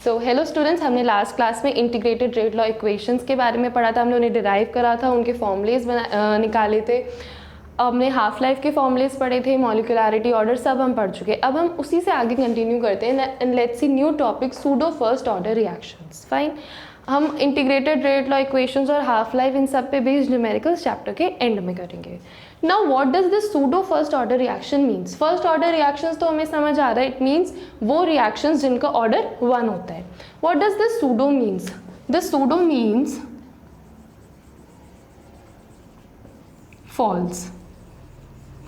So hello students, हमने last class में integrated rate law equations के बारे में पढ़ा था। हमने उन्हें डिराइव करा था, उनके फॉर्मूलेज निकाले थे। हमने हाफ लाइफ के फॉर्मूलेज पढ़े थे, मॉलिक्यूलरिटी ऑर्डर सब हम पढ़ चुके हैं। अब हम उसी से आगे कंटिन्यू करते हैं and let's see new topic, pseudo first order reactions. Fine, हम इंटीग्रेटेड रेट लॉ इक्वेशंस और हाफ लाइफ इन सब पे बेस्ड न्यूमेरिकल्स चैप्टर के एंड में करेंगे। Now what does this pseudo first order reaction means? First order reactions तो हमें समझ आ रहा है, इट मीन्स वो रिएक्शंस जिनका ऑर्डर 1 होता है। What does this pseudo means? This pseudo means false.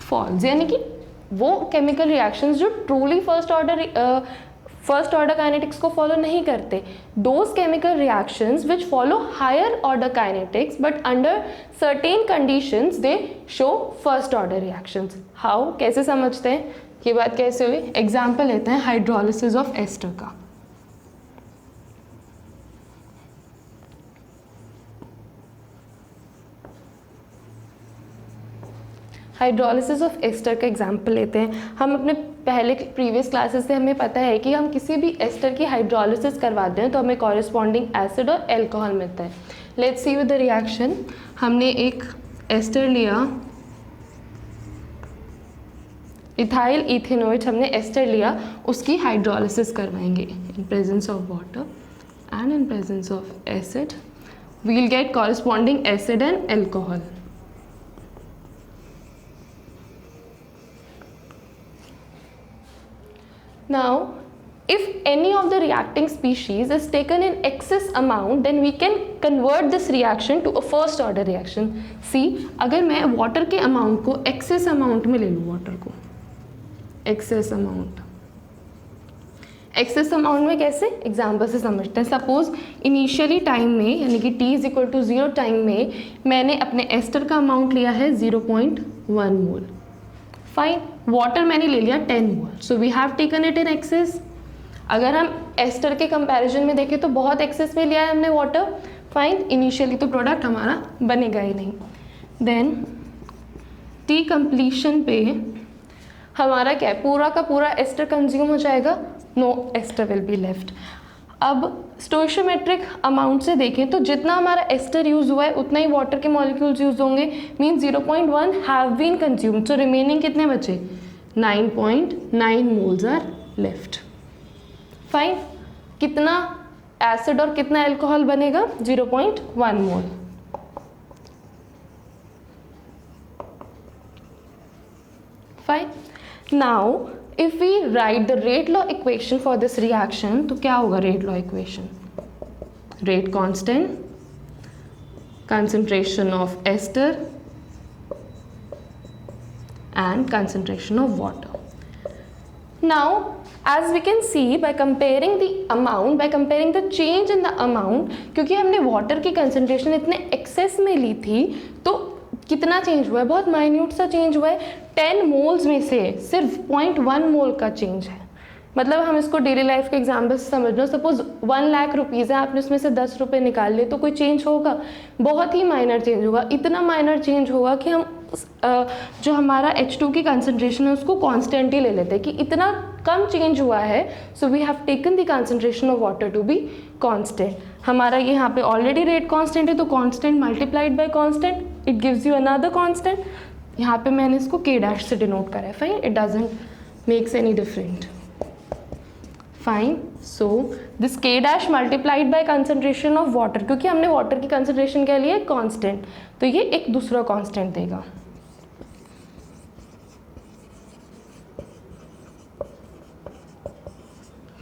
False यानी कि वो केमिकल रिएक्शंस जो ट्रूली फर्स्ट ऑर्डर काइनेटिक्स को फॉलो नहीं करते। Those chemical reactions which follow higher order kinetics but under certain conditions they show first order reactions. How, कैसे समझते हैं ये बात कैसे हुई? एग्जाम्पल लेते हैं हाइड्रोलिसिस ऑफ एस्टर का। हाइड्रोलिसिस ऑफ एस्टर का एग्जाम्पल लेते हैं। हम अपने पहले प्रीवियस क्लासेस से हमें पता है कि हम किसी भी एस्टर की हाइड्रोलिसिस करवाते हैं तो हमें कॉरेस्पॉन्डिंग एसिड और एल्कोहल मिलता है। Let's see with the reaction. हमने एक एस्टर लिया, इथाइल इथेनोइड हमने एस्टर लिया, उसकी हाइड्रोलिसिस करवाएंगे in presence of water and in presence of acid. We will get corresponding acid and alcohol. Now, if any of the reacting species is taken in excess amount, then we can convert this reaction to a first order reaction. See, अगर मैं water के amount को excess amount में ले लूँ, water को excess amount में कैसे? एग्जाम्पल से समझते हैं। सपोज इनिशियली टाइम में यानी कि t is equal to 0 time में मैंने अपने एस्टर का अमाउंट लिया है 0.1 मोल। फाइन, वाटर मैंने ले लिया 10 mole, so we have taken it in excess. अगर हम एस्टर के कंपैरिजन में देखें तो बहुत एक्सेस में लिया है हमने वाटर। फाइन, इनिशियली तो प्रोडक्ट हमारा बनेगा ही नहीं। देन टी कंप्लीशन पे हमारा क्या है, पूरा का पूरा एस्टर कंज्यूम हो जाएगा, no ester will be left. अब स्टोइशियोमेट्रिक अमाउंट से देखें तो जितना हमारा एस्टर यूज हुआ है उतना ही वाटर के मॉलिक्यूल्स यूज होंगे, mean 0.1 have been consumed, so remaining कितने बचे? 9.9 मोल्स आर लेफ्ट। फाइन, कितना एसिड और कितना एल्कोहल बनेगा? 0.1 mole. Fine, now if we write the rate law equation for this reaction, तो क्या होगा rate law equation? Rate constant, concentration of ester and concentration of water. Now, as we can see by comparing the amount, by comparing the change in the amount, क्योंकि हमने water की concentration इतने excess में ली थी तो कितना change हुआ है? बहुत माइन्यूट सा चेंज हुआ है। 10 मोल्स में से सिर्फ 0.1 मोल का चेंज है। मतलब हम इसको डेली लाइफ के एग्जाम्पल से समझ लो। सपोज 1 लाख रुपीज़ है, आपने उसमें से 10 रुपये निकाल लिए तो कोई चेंज होगा? बहुत ही माइनर चेंज होगा। इतना माइनर चेंज होगा कि हम जो हमारा H2 की कंसनट्रेशन है उसको कांस्टेंट ही ले लेते हैं कि इतना कम चेंज हुआ है, so we have taken the concentration of water to be constant. हमारा यहाँ पे ऑलरेडी रेट कांस्टेंट है तो constant multiplied by constant, it gives you another constant. यहाँ पे मैंने इसको k डैश से डिनोट करा है। Fine, it doesn't makes any different. Fine, so this k dash multiplied by concentration of water, क्योंकि हमने वाटर की कंसनट्रेशन क्या लिया है? कांस्टेंट, तो ये एक दूसरा कांस्टेंट देगा।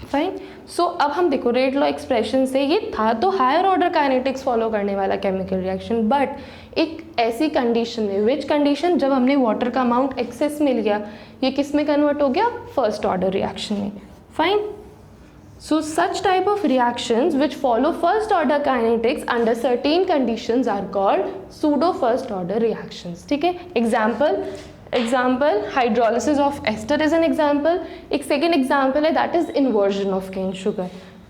फाइन, सो अब हम देखो रेट लॉ एक्सप्रेशन से ये था तो हायर ऑर्डर काइनेटिक्स फॉलो करने वाला केमिकल रिएक्शन, बट एक ऐसी कंडीशन में, विच कंडीशन? जब हमने वाटर का अमाउंट एक्सेस में लिया, ये किस में कन्वर्ट हो गया? फर्स्ट ऑर्डर रिएक्शन में। Fine, so such type of reactions which follow first order kinetics under certain conditions are called pseudo first order reactions. ठीक है, example hydrolysis of ester is an example. एक second example है that is inversion of cane sugar.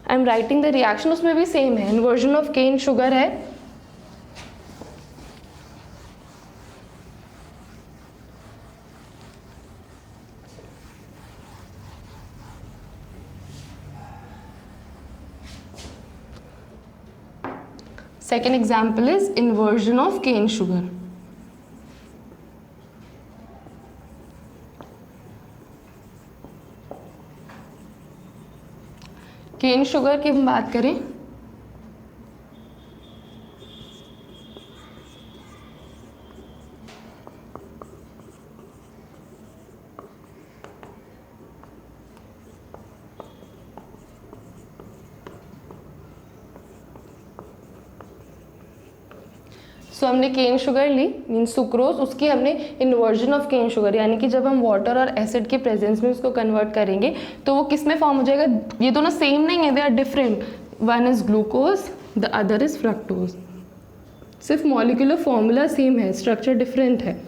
I am writing the reaction, उसमें भी same है, inversion of cane sugar है। Second example is inversion of cane sugar. Cane sugar की हम बात करें सो हमने केन शुगर ली मीन्स सुक्रोज, उसकी हमने इन्वर्जन ऑफ केन शुगर यानी कि जब हम वाटर और एसिड के प्रेजेंस में उसको कन्वर्ट करेंगे तो वो किस में फॉर्म हो जाएगा. ये दोनों सेम नहीं है, they are different. One is glucose, the other is fructose. सिर्फ मॉलिक्यूलर फॉर्मूला सेम है, स्ट्रक्चर डिफरेंट है.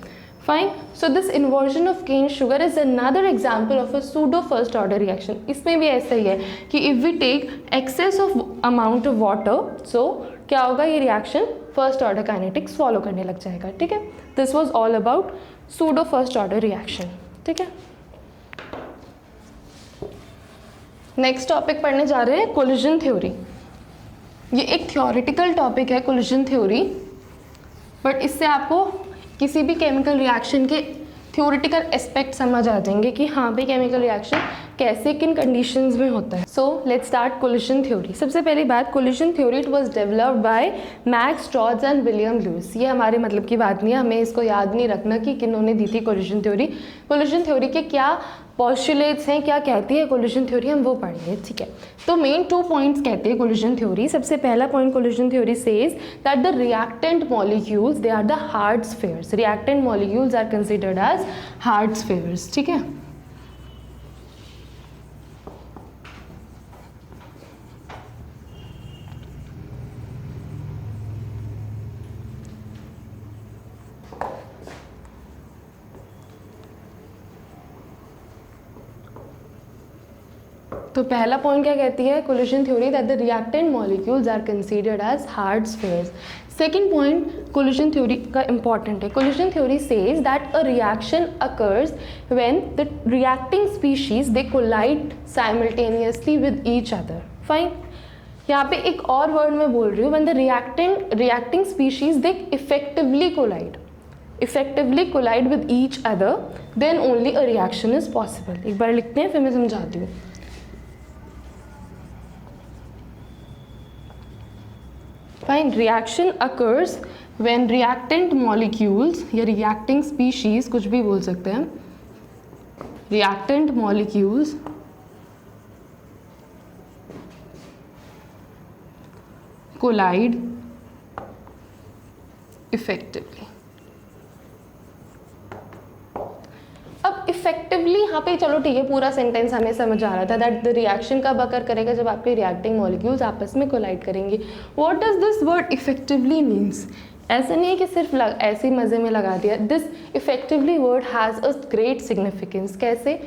Fine. So this inversion of cane sugar is another example of a pseudo first order reaction. इसमें भी ऐसा ही है कि if we take excess of amount of water, so क्या होगा, ये reaction first order kinetics follow करने लग जाएगा. ठीक है. This was all about pseudo first order reaction. ठीक है. नेक्स्ट टॉपिक पढ़ने जा रहे हैं कोलिजन थ्योरी. ये एक थ्योरेटिकल टॉपिक है कोलिजन थ्योरी, बट इससे आपको किसी भी केमिकल रिएक्शन के थ्योरेटिकल एस्पेक्ट समझ आ जाएंगे कि हाँ भाई केमिकल रिएक्शन कैसे किन कंडीशंस में होता है. So let's start collision theory. सबसे पहली बात, collision theory it was developed by Max Trautz and William Lewis. ये हमारे मतलब की बात नहीं है, हमें इसको याद नहीं रखना कि किन्होंने दी थी कोलिजन थ्योरी. कोलिजन थ्योरी के क्या पॉस्टुलेट्स हैं, क्या कहती है कोलिजन थ्योरी, हम वो पढ़ेंगे. ठीक है. तो मेन 2 पॉइंट्स कहते हैं कोलिजन थ्योरी. सबसे पहला point collision theory says that the reactant molecules they are the hard spheres. Reactant molecules are considered as hard spheres. ठीक है. तो पहला पॉइंट क्या कहती है collision theory, that the reactant molecules are considered as hard spheres. Second point collision theory का important है. Collision theory says that a reaction occurs when the reacting species they collide simultaneously with each other. Fine. यहाँ पे एक और word मैं बोल रही हूँ, when the reacting species they effectively collide with each other, then only a reaction is possible. एक बार लिखते हैं फिर मैं समझाती हूँ. Fine. Reaction occurs when reactant molecules या reacting species कुछ भी बोल सकते हैं, reactant molecules collide effectively. अब इफेक्टिवली यहाँ पे चलो ठीक है, पूरा सेंटेंस हमें समझ आ रहा था दैट द रिएक्शन कब अकर करेगा, जब आपके रिएक्टिंग मॉलिक्यूल्स आपस में कोलाइड करेंगे. What does this word effectively means? ऐसा नहीं है कि सिर्फ ऐसे ही मज़े में लगा दिया. This effectively word has a great significance. कैसे?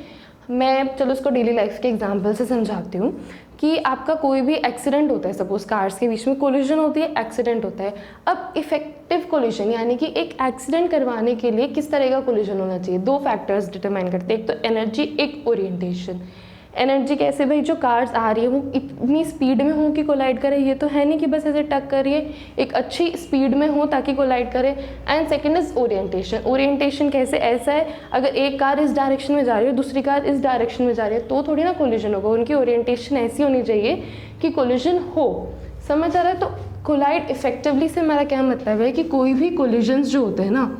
मैं चलो उसको डेली लाइफ के एग्जांपल से समझाती हूँ कि आपका कोई भी एक्सीडेंट होता है, सपोज कार्स के बीच में कोलिजन होती है, एक्सीडेंट होता है. अब इफेक्टिव कोलिजन यानी कि एक एक्सीडेंट करवाने के लिए किस तरह का कोलिजन होना चाहिए, 2 फैक्टर्स डिटरमाइन करते हैं. एक तो एनर्जी, एक ओरिएंटेशन. एनर्जी कैसे भाई, जो कार्स आ रही है वो इतनी स्पीड में हो कि कोलाइड करे, ये तो है नहीं कि बस ऐसे टक करिए, एक अच्छी स्पीड में हो ताकि कोलाइड करे. And second is orientation. Orientation कैसे, ऐसा है अगर एक कार इस डायरेक्शन में जा रही है दूसरी कार इस डायरेक्शन में जा रही है तो थोड़ी ना कोलिजन होगा. उनकी ओरिएंटेशन ऐसी होनी चाहिए कि कोलिजन हो. समझ आ रहा है? तो कोलाइड इफेक्टिवली से मेरा क्या मतलब है कि कोई भी कोलिजन्स जो होते हैं ना,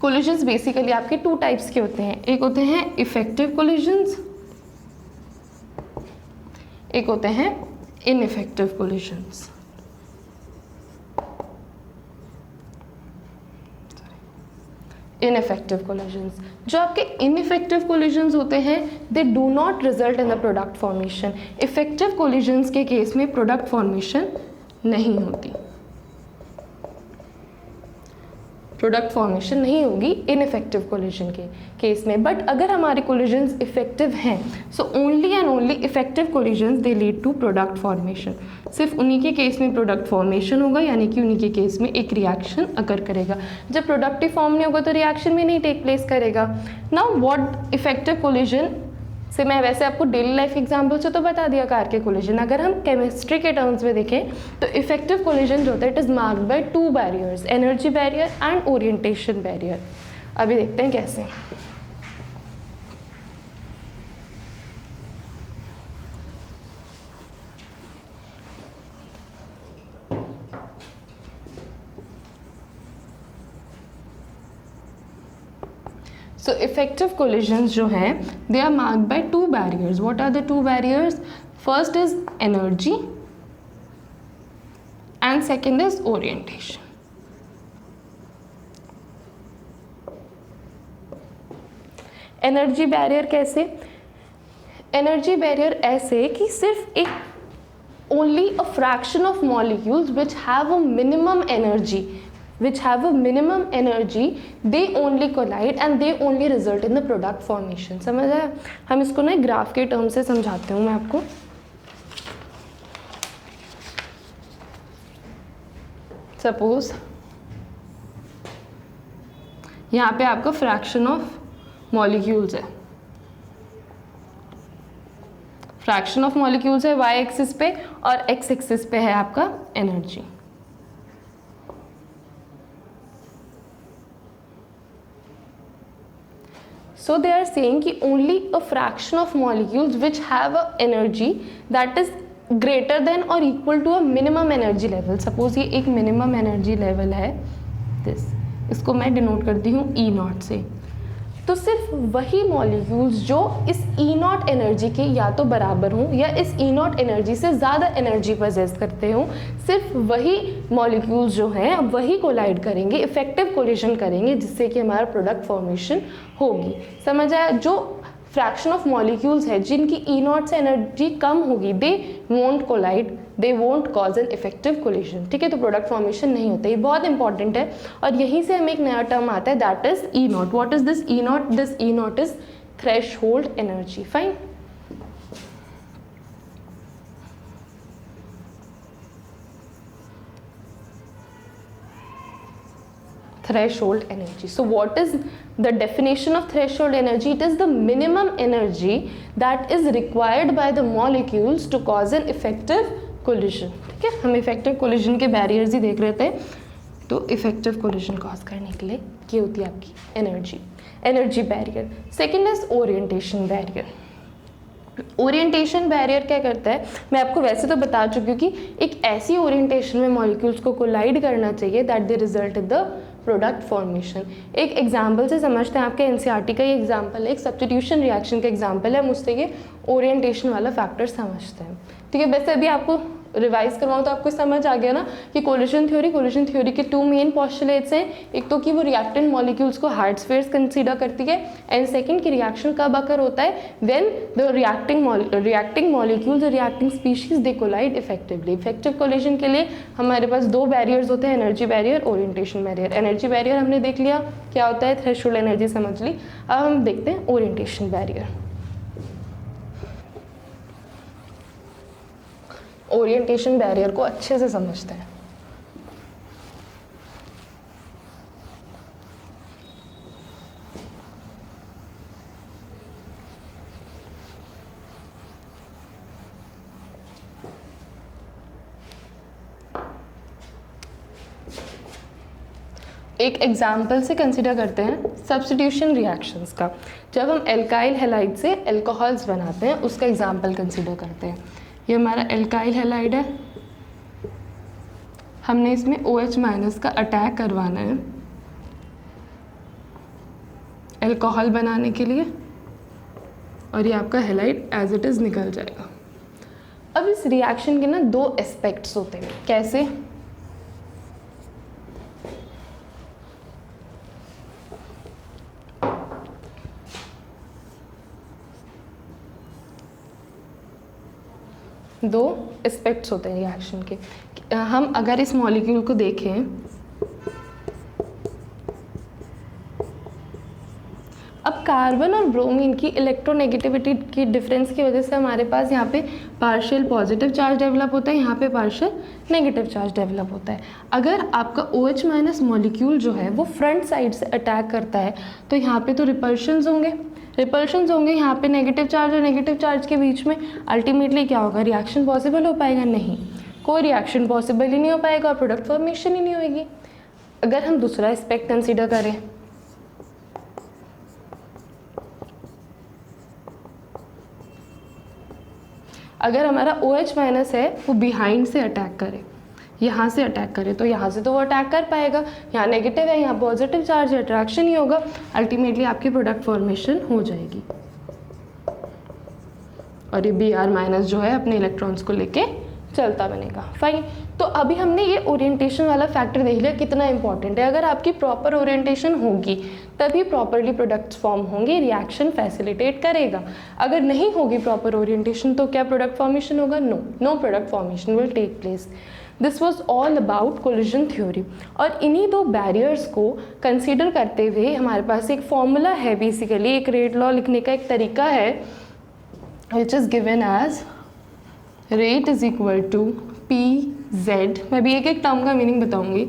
कोलिजन्स बेसिकली आपके 2 टाइप्स के होते हैं. एक होते हैं इफेक्टिव कोलिजन्स, एक होते हैं इनइफेक्टिव कोलिजन्स. इनइफेक्टिव कोलिजन्स, जो आपके इनइफेक्टिव कोलिजन्स होते हैं they do not result in the product formation. Effective collisions के केस में प्रोडक्ट फॉर्मेशन नहीं होती, प्रोडक्ट फॉर्मेशन नहीं होगी इनइफेक्टिव कोलिजन के केस में. बट अगर हमारे कोलिजन्स इफेक्टिव हैं, so only and only effective collisions they lead to product formation. सिर्फ उन्हीं के केस में प्रोडक्ट फॉर्मेशन होगा, यानी कि उन्हीं के केस में एक रिएक्शन अकर करेगा. जब प्रोडक्टिव फॉर्म नहीं होगा तो रिएक्शन भी नहीं टेक प्लेस करेगा. नाउ व्हाट इफेक्टिव कोलिजन से मैं वैसे आपको डेली लाइफ एग्जाम्पल से तो बता दिया कार के कोलिजन, अगर हम केमिस्ट्री के टर्म्स में देखें तो इफेक्टिव कोलिजन जो होता है it is marked by 2 barriers, energy barrier and orientation barrier. अभी देखते हैं कैसे। So effective collisions जो हैं they are marked by 2 barriers. What are the 2 barriers? First is energy and second is orientation. Energy barrier कैसे? Energy barrier ऐसे कि सिर्फ एक only a fraction of molecules which have a minimum energy, which have a minimum energy, they only collide and they only result in the product formation. समझ आया? हम इसको ना ग्राफ के टर्म से समझाते हूँ मैं आपको। सपोज यहाँ पे आपका फ्रैक्शन ऑफ मॉलिक्यूल्स है, फ्रैक्शन ऑफ मॉलिक्यूल्स है वाई एक्सिस पे और एक्स एक्सिस पे है आपका energy. So they are saying कि only a fraction of molecules which have a energy that is greater than or equal to a minimum energy level. Suppose ये एक minimum energy level है this, इसको मैं denote करती हूँ E naught से। तो सिर्फ वही मॉलिक्यूल्स जो इस E नॉट एनर्जी के या तो बराबर हों या इस E नॉट एनर्जी से ज़्यादा एनर्जी पजेस करते हों, सिर्फ वही मॉलिक्यूल्स जो हैं वही कोलाइड करेंगे, इफेक्टिव कोलिजन करेंगे, जिससे कि हमारा प्रोडक्ट फॉर्मेशन होगी। समझ आया? जो फ्रैक्शन ऑफ मॉलिक्यूल्स है जिनकी E नॉट से एनर्जी कम होगी, they won't collide, they won't cause an effective collision. ठीक है, तो प्रोडक्ट फॉर्मेशन नहीं होता। ये बहुत इंपॉर्टेंट है और यहीं से हमें एक नया टर्म आता है that is E not. What is this E not? This E not is threshold energy. Fine. Threshold energy. So what is the definition of threshold energy? It is the minimum energy that is required by the molecules to cause an effective collision. ठीक है, हम effective collision के barriers ही देख रहे थे। तो effective collision cause करने के लिए ये होती है आपकी energy barrier. Second is orientation barrier. Orientation barrier क्या करता है? मैं आपको वैसे तो बता चुकी हूँ कि एक ऐसी ओरिएंटेशन में मॉलिक्यूल्स को कोलाइड करना चाहिए that they result in the product formation. एक एग्जांपल से समझते हैं, आपके एनसीईआरटी का ये एग्जांपल है, एक सब्स्टिट्यूशन रिएक्शन का एग्जांपल है, मुझसे ये ओरिएंटेशन वाला फैक्टर समझते हैं। ठीक है, वैसे अभी आपको रिवाइज करवाऊँ तो आपको समझ आ गया ना कि कोलिजन थ्योरी के 2 मेन पोस्टुलेट्स हैं। एक तो कि वो रिएक्टेंट मॉलिक्यूल्स को हार्ड स्फीयर्स कंसीडर करती है एंड सेकंड कि रिएक्शन कब अकर होता है व्हेन द रिएक्टिंग मॉलिक्यूल्स और reacting species they collide effectively. Effective collision के लिए हमारे पास 2 बैरियर्स होते हैं, energy barrier, orientation barrier. Energy barrier हमने देख लिया क्या होता है, थ्रेशोल्ड एनर्जी समझ ली। अब हम देखते हैं ओरिएंटेशन बैरियर। ओरिएंटेशन बैरियर को अच्छे से समझते हैं। एक एग्जाम्पल से कंसिडर करते हैं सब्स्टिट्यूशन रिएक्शंस का। जब हम एल्काइल हैलाइड से अल्कोहल्स बनाते हैं उसका एग्जाम्पल कंसिडर करते हैं। ये हमारा एल्काइल हैलाइड है, हमने इसमें OH- का अटैक करवाना है अल्कोहल बनाने के लिए और ये आपका हैलाइड एज इट इज़ निकल जाएगा। अब इस रिएक्शन के ना 2 एस्पेक्ट्स होते हैं। कैसे? दो एस्पेक्ट्स होते हैं रिएक्शन के। हम अगर इस मॉलिक्यूल को देखें, अब कार्बन और ब्रोमीन की इलेक्ट्रोनेगेटिविटी की डिफरेंस की वजह से हमारे पास यहाँ पे पार्शियल पॉजिटिव चार्ज डेवलप होता है, यहाँ पे पार्शियल नेगेटिव चार्ज डेवलप होता है। अगर आपका OH- मॉलिक्यूल जो है वो फ्रंट साइड से अटैक करता है तो यहाँ पे तो रिपल्शंस होंगे, रिपल्शंस होंगे यहाँ पे नेगेटिव चार्ज और नेगेटिव चार्ज के बीच में, अल्टीमेटली क्या होगा, रिएक्शन पॉसिबल हो पाएगा? नहीं, कोई रिएक्शन पॉसिबल ही नहीं हो पाएगा और प्रोडक्ट फॉर्मेशन ही नहीं होगी। अगर हम दूसरा एस्पेक्ट कंसीडर करें, अगर हमारा OH माइनस है वो बिहाइंड से अटैक करे, यहाँ से अटैक करे, तो यहाँ से तो वो अटैक कर पाएगा, यहाँ नेगेटिव है, यहाँ पॉजिटिव चार्ज है, अट्रैक्शन ही होगा, अल्टीमेटली आपकी प्रोडक्ट फॉर्मेशन हो जाएगी और ये Br माइनस जो है अपने इलेक्ट्रॉन्स को लेके चलता बनेगा। फाइन, तो अभी हमने ये ओरिएंटेशन वाला फैक्टर देख लिया कितना इंपॉर्टेंट है। अगर आपकी प्रॉपर ओरिएंटेशन होगी तभी प्रॉपरली प्रोडक्ट्स फॉर्म होंगे, रिएक्शन फैसिलिटेट करेगा। अगर नहीं होगी प्रॉपर ओरिएंटेशन तो क्या प्रोडक्ट फॉर्मेशन होगा? No product formation will take place. This was all about collision theory. और इन्हीं दो बैरियर्स को कंसिडर करते हुए हमारे पास एक फॉर्मूला है, बेसिकली एक रेट लॉ लिखने का एक तरीका है, which is given as rate is equal to PZ, मैं भी एक एक टर्म का मीनिंग बताऊंगी,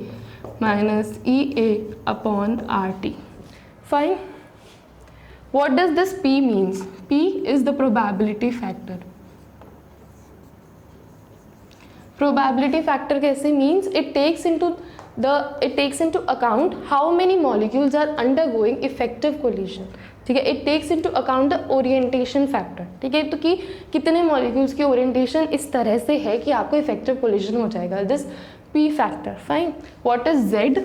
माइनस EA अपॉन RT। फाइन, what does this P means? P is the probability factor. Probability factor कैसे means? It takes into account how many molecules are undergoing effective collision. ठीक है, it takes into account the orientation factor. ठीक है, तो कि कितने molecules की orientation इस तरह से है कि आपको इफेक्टिव कोलिजन हो जाएगा, this P factor. Fine, what is Z?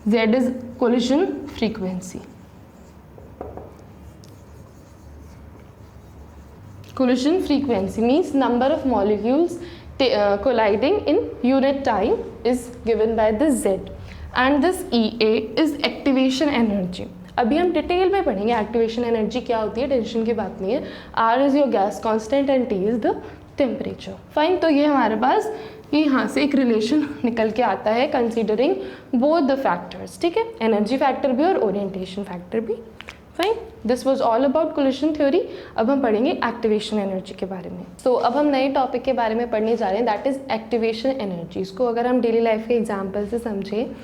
Z is collision frequency. Collision frequency means number of molecules colliding in unit time is given by this Z, and this EA is activation energy. अभी हम detail में पढ़ेंगे activation energy क्या होती है, tension की बात नहीं है। R is your gas constant and T is the temperature. Fine, तो ये हमारे पास यहाँ से एक रिलेशन निकल के आता है कंसीडरिंग बोथ द फैक्टर्स। ठीक है, एनर्जी फैक्टर भी और ओरिएंटेशन फैक्टर भी। Fine, this was all about collision theory. अब हम पढ़ेंगे एक्टिवेशन एनर्जी के बारे में। तो अब हम नए टॉपिक के बारे में पढ़ने जा रहे हैं, दैट इज़ एक्टिवेशन एनर्जी। इसको अगर हम डेली लाइफ के एग्जाम्पल से समझें,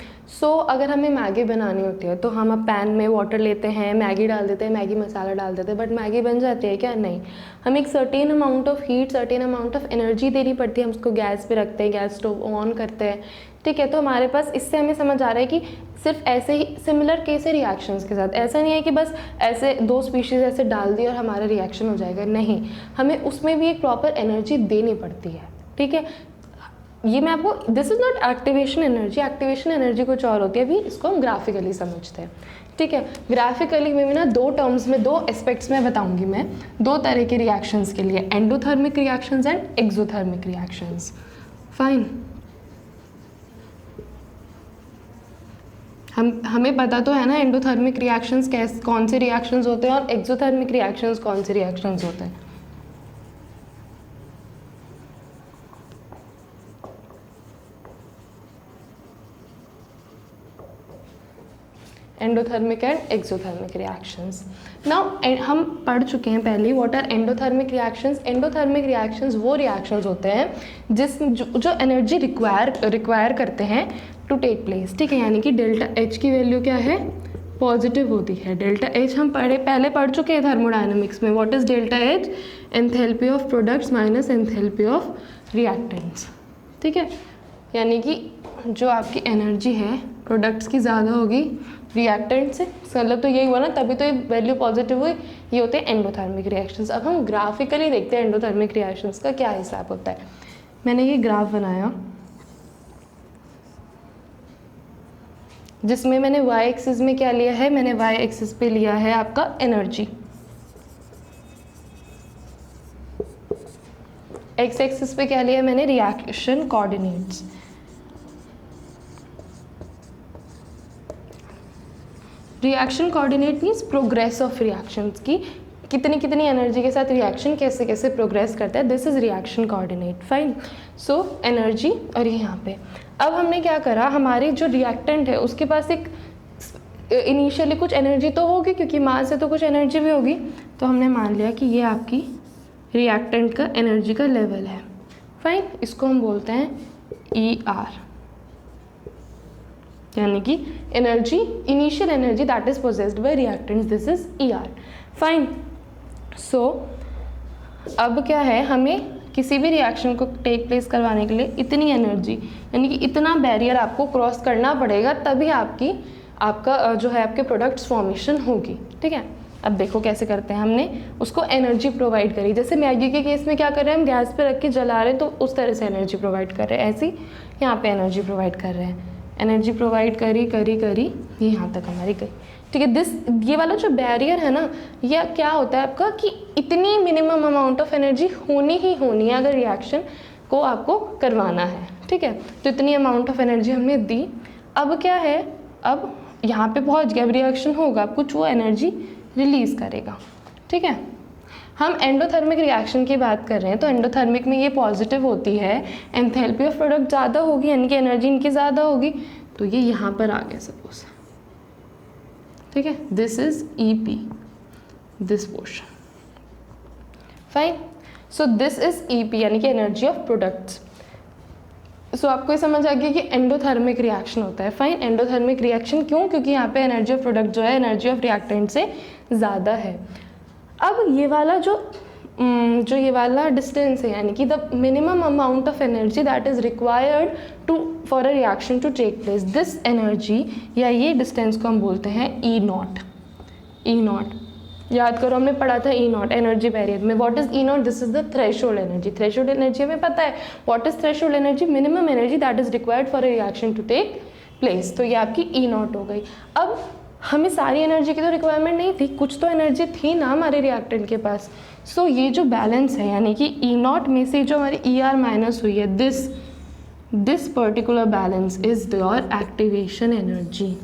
अगर हमें मैगी बनानी होती है तो हम अब पैन में वाटर लेते हैं, मैगी डाल देते हैं, मैगी मसाला डाल देते हैं, बट मैगी बन जाती है क्या? नहीं, हमें एक certain amount of heat, certain amount of energy देनी पड़ती है। हम उसको गैस पे रखते हैं, गैस स्टोव ऑन करते हैं। ठीक है, तो हमारे पास इससे हमें समझ आ रहा है कि सिर्फ ऐसे ही सिमिलर केस है रिएक्शंस के साथ। ऐसा नहीं है कि बस ऐसे दो स्पीशीज़ ऐसे डाल दी और हमारा रिएक्शन हो जाएगा, नहीं, हमें उसमें भी एक प्रॉपर एनर्जी देनी पड़ती है। ठीक है, ये मैं आपको, this is not activation energy, activation energy कुछ और होती है। अभी इसको हम ग्राफिकली समझते हैं। ठीक है, ग्राफिकली में ना दो टर्म्स में, दो एस्पेक्ट्स में बताऊंगी मैं, दो तरह के रिएक्शंस के लिए, endothermic reactions and exothermic reactions. Fine, हमें पता तो है ना एंडोथर्मिक रिएक्शंस कौन से रिएक्शंस होते हैं और एक्सोथर्मिक रिएक्शंस कौन से रिएक्शंस होते हैं। Endothermic and exothermic reactions. Now हम पढ़ चुके हैं पहले what are endothermic reactions. Endothermic reactions वो रिएक्शंस होते हैं जो एनर्जी रिक्वायर करते हैं टू टेक प्लेस। ठीक है, यानी कि डेल्टा H की वैल्यू क्या है? पॉजिटिव होती है। डेल्टा H हम पहले पढ़ चुके हैं थर्मोडायनामिक्स में। What is delta H? Enthalpy of products minus enthalpy of reactants. ठीक है, यानी कि जो आपकी एनर्जी है प्रोडक्ट्स की ज़्यादा होगी रिएक्टेंट से, मतलब तो यही हुआ ना, तभी तो ये वैल्यू पॉजिटिव हुई। ये होते हैं एंडोथर्मिक रिएक्शंस। अब हम ग्राफिकली देखते हैं एंडोथर्मिक रिएक्शंस का क्या हिसाब होता है। मैंने ये ग्राफ बनाया जिसमें मैंने y एक्सिस में क्या लिया है, मैंने y एक्सिस पे लिया है आपका एनर्जी, x एक्सिस पे क्या लिया मैंने, reaction coordinates. Reaction coordinate means progress of reactions की कितनी एनर्जी के साथ रिएक्शन कैसे प्रोग्रेस करता है, this is reaction coordinate. Fine, so energy और ये यहाँ पे। अब हमने क्या करा, हमारी जो रिएक्टेंट है उसके पास एक इनिशियली कुछ एनर्जी तो होगी क्योंकि मास से तो कुछ एनर्जी भी होगी, तो हमने मान लिया कि ये आपकी रिएक्टेंट का एनर्जी का लेवल है। फाइन, इसको हम बोलते हैं ER। यानी कि energy, initial energy that is possessed by reactants, this is ER। Fine. So अब क्या है, हमें किसी भी रिएक्शन को टेक प्लेस करवाने के लिए इतनी एनर्जी यानी कि इतना बैरियर आपको क्रॉस करना पड़ेगा, तभी आपका जो है आपके प्रोडक्ट्स फॉर्मेशन होगी। ठीक है, अब देखो कैसे करते हैं। हमने उसको एनर्जी प्रोवाइड करी, जैसे मैगी के केस में क्या कर रहे हैं, हम गैस पे रख के जला रहे हैं तो उस तरह से एनर्जी प्रोवाइड कर रहे हैं, ऐसी यहाँ पे एनर्जी प्रोवाइड कर रहे हैं। एनर्जी प्रोवाइड करी ये यहाँ तक हमारी गई। ठीक है, ये वाला जो बैरियर है ना, यह क्या होता है आपका कि इतनी मिनिमम अमाउंट ऑफ एनर्जी होनी ही होनी है अगर रिएक्शन को आपको करवाना है। ठीक है, तो इतनी अमाउंट ऑफ एनर्जी हमने दी। अब क्या है, अब यहाँ पे पहुँच गया, अब रिएक्शन होगा, कुछ वो एनर्जी रिलीज़ करेगा। ठीक है, हम एंडोथर्मिक रिएक्शन की बात कर रहे हैं, तो एंडोथर्मिक में ये पॉजिटिव होती है, एंथैल्पी ऑफ प्रोडक्ट ज़्यादा होगी यानी कि एनर्जी इनकी ज़्यादा होगी, तो ये यहाँ पर आ गया सपोज। ठीक है, this is EP, this portion. Fine. So this is EP यानी कि एनर्जी ऑफ प्रोडक्ट्स। सो आपको ये समझ आ गया कि एंडोथर्मिक रिएक्शन होता है। फाइन, एंडोथर्मिक रिएक्शन क्यों, क्योंकि यहाँ पे एनर्जी ऑफ प्रोडक्ट जो है एनर्जी ऑफ रिएक्टेंट से ज़्यादा है। अब ये वाला डिस्टेंस है यानी कि the minimum amount of energy that is required for a reaction to take place, this energy या ये डिस्टेंस को हम बोलते हैं E0। याद करो, हमने पढ़ा था E0 एनर्जी बैरियर में। What is E0? This is the threshold energy. Threshold energy हमें पता है, what is threshold energy? Minimum energy that is required for a reaction to take place. तो ये आपकी E0 हो गई। अब हमें सारी एनर्जी की तो रिक्वायरमेंट नहीं थी, कुछ तो एनर्जी थी ना हमारे रिएक्टेंट के पास। सो ये जो बैलेंस है यानी कि E0 में से जो हमारी ER माइनस हुई है, this particular balance is your activation energy.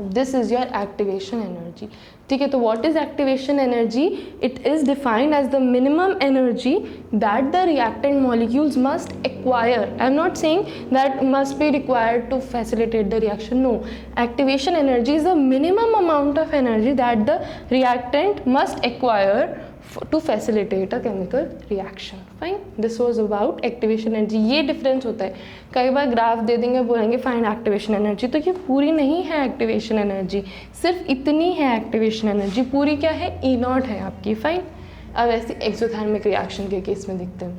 This is your activation energy. ठीक है, तो what is activation energy? It is defined as the minimum energy that the reactant molecules must acquire. I am not saying that must be required to facilitate the reaction, no. Activation energy is the minimum amount of energy that the reactant must acquire to facilitate a chemical reaction. Fine, this was about activation energy. ये difference होता है। कई bar graph दे देंगे, बोलेंगे find activation energy, तो ये पूरी नहीं है एक्टिवेशन एनर्जी, सिर्फ इतनी है एक्टिवेशन एनर्जी, पूरी क्या है? E0 है आपकी। फाइन। अब ऐसे एक्सोथर्मिक रिएक्शन के केस में देखते हैं।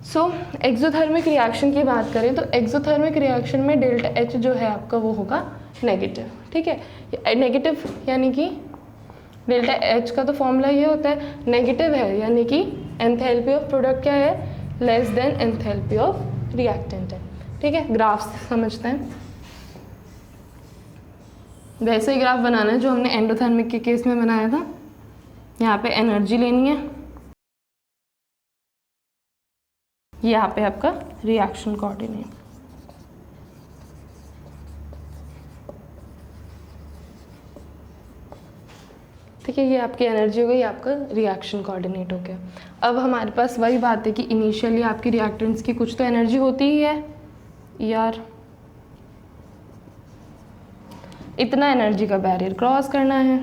सो एक्सोथर्मिक रिएक्शन की बात करें तो एक्सोथर्मिक रिएक्शन में डेल्टा H जो है आपका वो होगा नेगेटिव। ठीक है, नेगेटिव यानी कि डेल्टा H का तो फॉर्मूला ये होता है, नेगेटिव है यानी कि एंथैल्पी ऑफ प्रोडक्ट क्या है? Less than enthalpy of reactant है। ठीक है, ग्राफ समझते हैं। वैसे ही ग्राफ बनाना है जो हमने एंडोथर्मिक के केस में बनाया था। यहाँ पे एनर्जी लेनी है, यहाँ पे आपका रिएक्शन कोऑर्डिनेट। ठीक है, ये आपकी एनर्जी हो गई, आपका रिएक्शन कोऑर्डिनेट हो गया। अब हमारे पास वही बात है कि इनिशियली आपकी रिएक्टेंट्स की कुछ तो एनर्जी होती ही है, यार इतना एनर्जी का बैरियर क्रॉस करना है,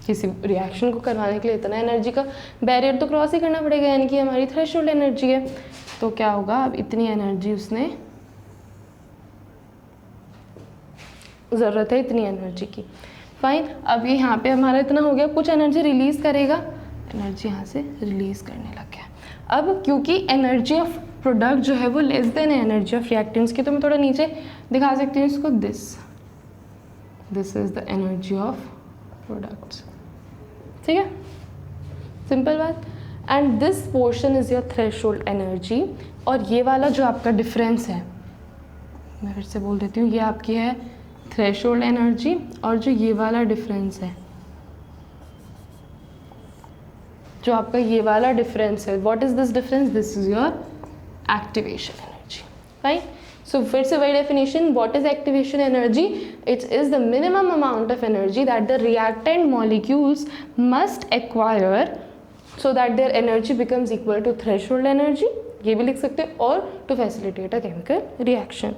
किसी रिएक्शन को करवाने के लिए इतना एनर्जी का बैरियर तो क्रॉस ही करना पड़ेगा, यानी कि हमारी थ्रेशोल्ड एनर्जी है। तो क्या होगा, अब इतनी एनर्जी उसने ज़रूरत है, इतनी एनर्जी की। फाइन, अब ये यहाँ पे हमारा इतना हो गया, कुछ एनर्जी रिलीज़ करेगा, एनर्जी यहाँ से रिलीज़ करने लग गया। अब क्योंकि एनर्जी ऑफ प्रोडक्ट जो है वो लेस देन है एनर्जी ऑफ रिएक्टेंट्स की, तो मैं थोड़ा नीचे दिखा सकती हूँ इसको, this is the energy of products. ठीक है, सिंपल बात। And this portion is your threshold energy. और ये वाला जो आपका डिफरेंस है, मैं फिर से बोल देती हूँ, ये आपकी है थ्रेशोल्ड एनर्जी, और जो ये वाला डिफरेंस है, जो आपका ये वाला डिफरेंस है, what is this difference? This is your activation energy. Right, so फिर से वही definition, what is activation energy? It is the minimum amount of energy that the reactant molecules must acquire so that their energy becomes equal to threshold energy, ये भी लिख सकते हैं, और to facilitate a chemical reaction.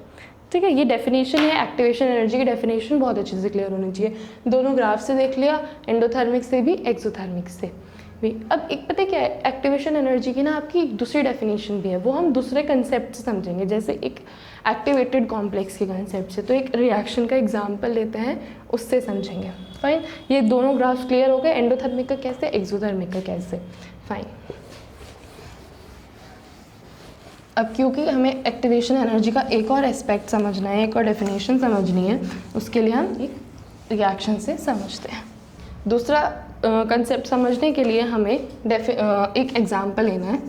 ठीक है, ये definition है एक्टिवेशन एनर्जी की। डेफिनेशन बहुत अच्छे से क्लियर होनी चाहिए। दोनों ग्राफ से देख लिया, एंडोथर्मिक से भी, एक्सोथर्मिक से अब एक पता है क्या है, एक्टिवेशन एनर्जी की ना आपकी एक दूसरी डेफिनेशन भी है, वो हम दूसरे कंसेप्ट से समझेंगे, जैसे एक एक्टिवेटेड कॉम्प्लेक्स के कंसेप्ट से। तो एक रिएक्शन का एग्जांपल लेते हैं, उससे समझेंगे। फाइन, ये दोनों ग्राफ्स क्लियर हो गए, एंडोथर्मिक का कैसे, एक्सोथर्मिक का कैसे। फाइन, अब क्योंकि हमें एक्टिवेशन एनर्जी का एक और एस्पेक्ट समझना है, एक और डेफिनेशन समझनी है, उसके लिए हम एक रिएक्शन से समझते हैं। दूसरा कंसेप्ट समझने के लिए हमें एक एग्जांपल लेना है।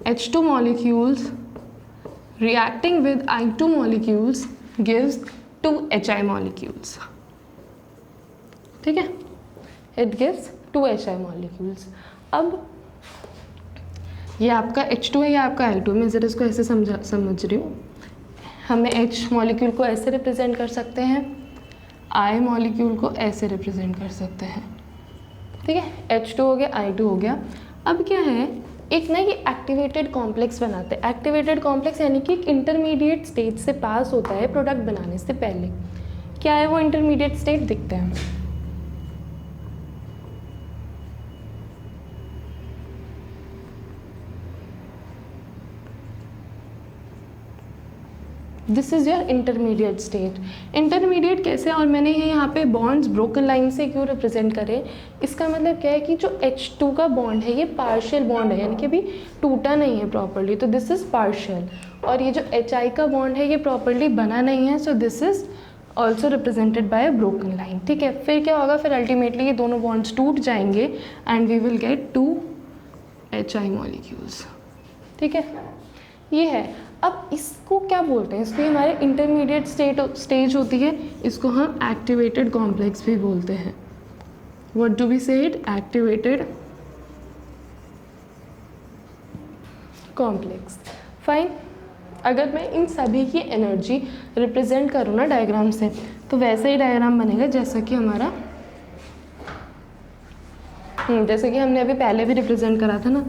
H2 molecules reacting with I2 molecules gives 2 HI molecules. ठीक है, it gives 2 HI molecules. अब ये आपका H2 है, ये आपका L2। मैं ज़रा इसको ऐसे समझ रही हूँ। हमें H मॉलिक्यूल को ऐसे रिप्रेजेंट कर सकते हैं, I मॉलिक्यूल को ऐसे रिप्रेजेंट कर सकते हैं। ठीक है, H2 हो गया, I2 हो गया। अब क्या है, एक ना ये एक्टिवेटेड कॉम्प्लेक्स बनाते हैं। एक्टिवेटेड कॉम्प्लेक्स यानी कि एक इंटरमीडिएट स्टेज से पास होता है प्रोडक्ट बनाने से पहले। क्या है वो इंटरमीडिएट स्टेट, दिखते हैं। This is your intermediate stage. Intermediate कैसे, और मैंने यहाँ पे बॉन्ड्स ब्रोकन लाइन से क्यों रिप्रेजेंट करे, इसका मतलब क्या है कि जो H2 का बॉन्ड है ये पार्शियल बॉन्ड है, यानी कि अभी टूटा नहीं है प्रॉपरली, तो दिस इज़ पार्शियल। और ये जो HI का बॉन्ड है ये प्रॉपरली बना नहीं है, so this is also represented by a broken line. ठीक है, फिर क्या होगा, फिर अल्टीमेटली ये दोनों बॉन्ड्स टूट जाएंगे and we will get 2 HI molecules. ठीक है, ये है। अब इसको क्या बोलते हैं, इसको हमारे इंटरमीडिएट स्टेज होती है, इसको हम एक्टिवेटेड कॉम्प्लेक्स भी बोलते हैं। व्हाट डू वी से इट, एक्टिवेटेड कॉम्प्लेक्स। फाइन, अगर मैं इन सभी की एनर्जी रिप्रेजेंट करूँ ना डायग्राम से, तो वैसे ही डायग्राम बनेगा जैसा कि हमारा जैसे कि हमने अभी पहले भी रिप्रेजेंट करा था ना।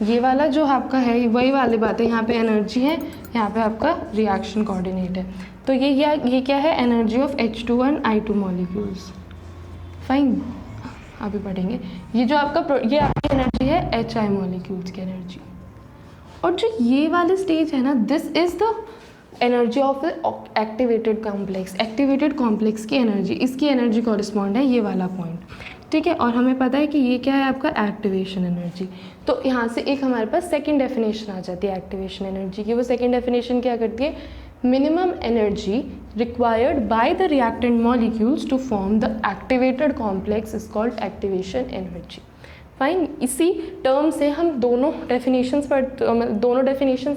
ये वाला जो आपका है वही वाली बात है, यहाँ पे एनर्जी है, यहाँ पे आपका रिएक्शन कोऑर्डिनेट है। तो ये क्या है, energy of H2 and I2 molecules. Fine, अभी पढ़ेंगे। ये जो आपका ये आपकी एनर्जी है HI मॉलिक्यूल्स की एनर्जी। और जो ये वाले स्टेज है ना, this is the energy of activated complex. Activated complex की एनर्जी, इसकी एनर्जी कॉरिस्पॉन्ड है ये वाला पॉइंट। ठीक है, और हमें पता है कि ये क्या है आपका एक्टिवेशन एनर्जी। तो यहाँ से एक हमारे पास सेकंड डेफिनेशन आ जाती है एक्टिवेशन एनर्जी की। वो सेकंड डेफिनेशन क्या करती है, minimum energy required by the reactant molecules to form the activated complex is called activation energy. Fine, इसी टर्म से हम दोनों डेफिनेशंस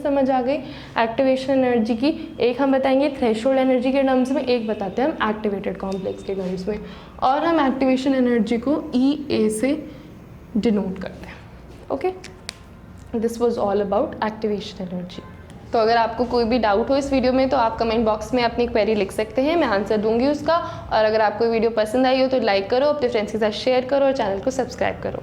समझ आ गई एक्टिवेशन एनर्जी की। एक हम बताएंगे थ्रेशोल्ड एनर्जी के टर्म्स में, एक बताते हैं हम एक्टिवेटेड कॉम्प्लेक्स के टर्म्स में, और हम एक्टिवेशन एनर्जी को EA से डिनोट करते हैं। Okay, this was all about activation energy. तो अगर आपको कोई भी डाउट हो इस वीडियो में तो आप कमेंट बॉक्स में अपनी क्वेरी लिख सकते हैं, मैं आंसर दूंगी उसका। और अगर आपको वीडियो पसंद आई हो तो लाइक करो, अपने फ्रेंड्स के साथ शेयर करो और चैनल को सब्सक्राइब करो।